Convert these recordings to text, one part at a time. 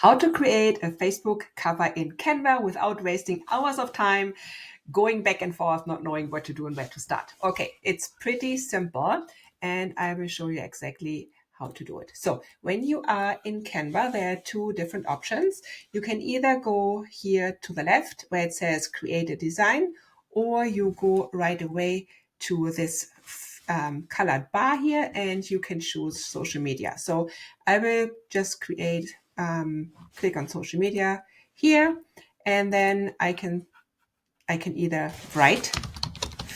How to create a Facebook cover in Canva without wasting hours of time going back and forth, not knowing what to do and where to start. Okay, it's pretty simple, and I will show you exactly how to do it. So when you are in Canva, there are two different options. You can either go here to the left where it says create a design, or you go right away to this colored bar here and you can choose social media. So I will just click on social media here, and then I can either write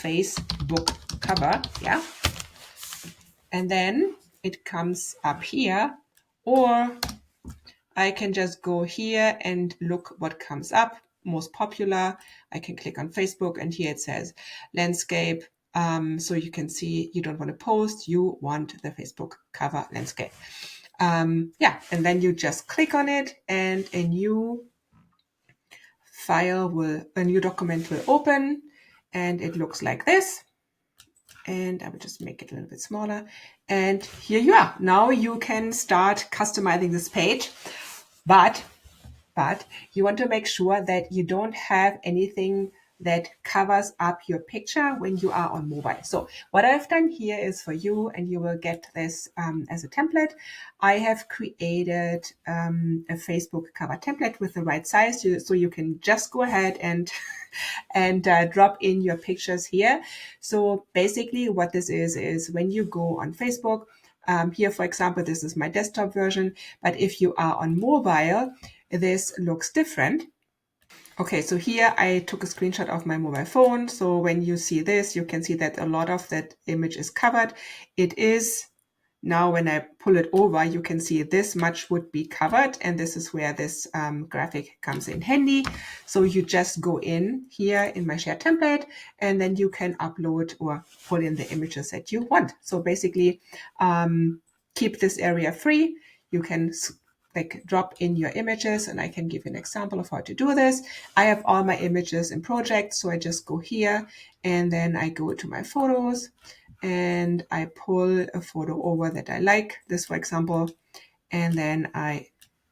Facebook cover, yeah, and then it comes up here, or I can just go here and look what comes up, most popular. I can click on Facebook and here it says landscape. So you can see you don't want to post, you want the Facebook cover landscape. Yeah, and then you just click on it and a new document will open and it looks like this. And I will just make it a little bit smaller. And here you are. Now you can start customizing this page, but you want to make sure that you don't have anything that covers up your picture when you are on mobile. So what I've done here is for you, and you will get this as a template. I have created a Facebook cover template with the right size, so you can just go ahead and drop in your pictures here. So basically what this is when you go on Facebook, here, for example, this is my desktop version, but if you are on mobile, this looks different. Okay, so here I took a screenshot of my mobile phone. So when you see this, you can see that a lot of that image is covered. It is now when I pull it over, you can see this much would be covered, and this is where this graphic comes in handy. So you just go in here in my share template, and then you can upload or pull in the images that you want. So basically, keep this area free. You can drop in your images, and I can give you an example of how to do this. I have all my images in projects, so I just go here and then I go to my photos and I pull a photo over that I like, this for example, and then I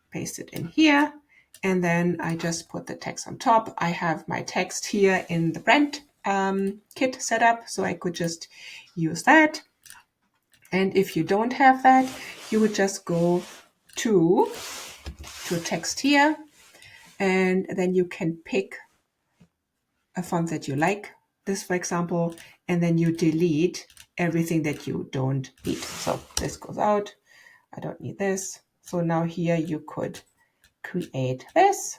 paste it in here, and then I just put the text on top. I have my text here in the brand kit setup, so I could just use that. And if you don't have that, you would just go to text here, and then you can pick a font that you like, this for example, and then you delete everything that you don't need. So this goes out, I don't need this. So now here you could create this.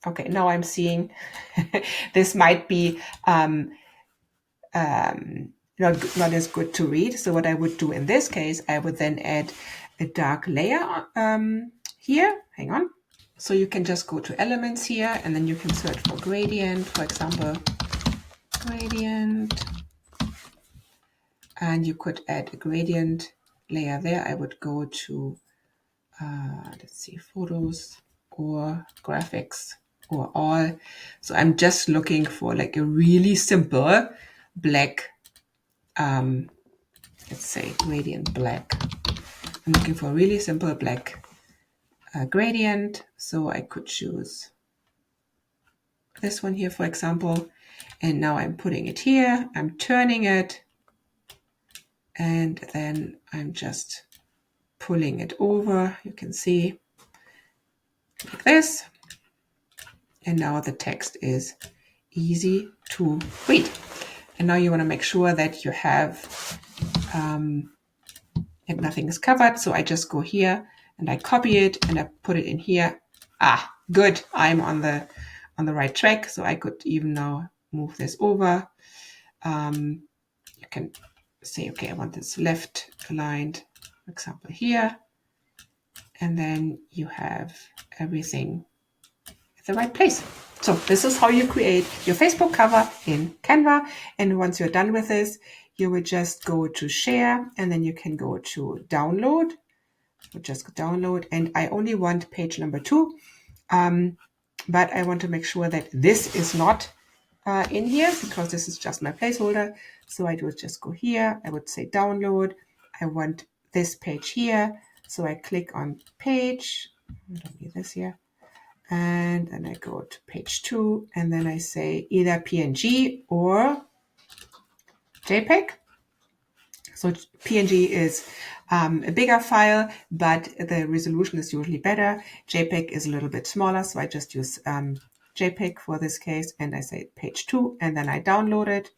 Okay, now I'm seeing this might be not as good to read. So what I would do in this case, I would then add a dark layer here. Hang on. So you can just go to elements here, and then you can search for gradient, for example, gradient, and you could add a gradient layer there. I would go to, let's see, photos or graphics or all. So I'm just looking for like a really simple black, let's say gradient black. I'm looking for a really simple black gradient. So I could choose this one here, for example, and now I'm putting it here, I'm turning it, and then I'm just pulling it over, you can see, like this, and now the text is easy to read. And now you want to make sure that you have that nothing is covered, so I just go here and I copy it and I put it in here. Good, I'm on the right track, so I could even now move this over. You can say, okay, I want this left aligned, for example, here. And then you have everything at the right place. So this is how you create your Facebook cover in Canva. And once you're done with this, you will just go to share, and then you can go to download. So just download, and I only want page number 2. But I want to make sure that this is not in here, because this is just my placeholder. So I would just go here, I would say download, I want this page here, so I click on page, I don't need this here. And then I go to page 2, and then I say either PNG or JPEG. So PNG is a bigger file, but the resolution is usually better. JPEG is a little bit smaller, so I just use JPEG for this case, and I say page 2, and then I download it,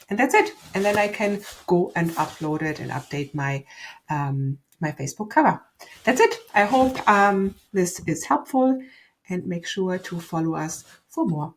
and that's it. And then I can go and upload it and update my my Facebook cover. That's it. I hope this is helpful, and make sure to follow us for more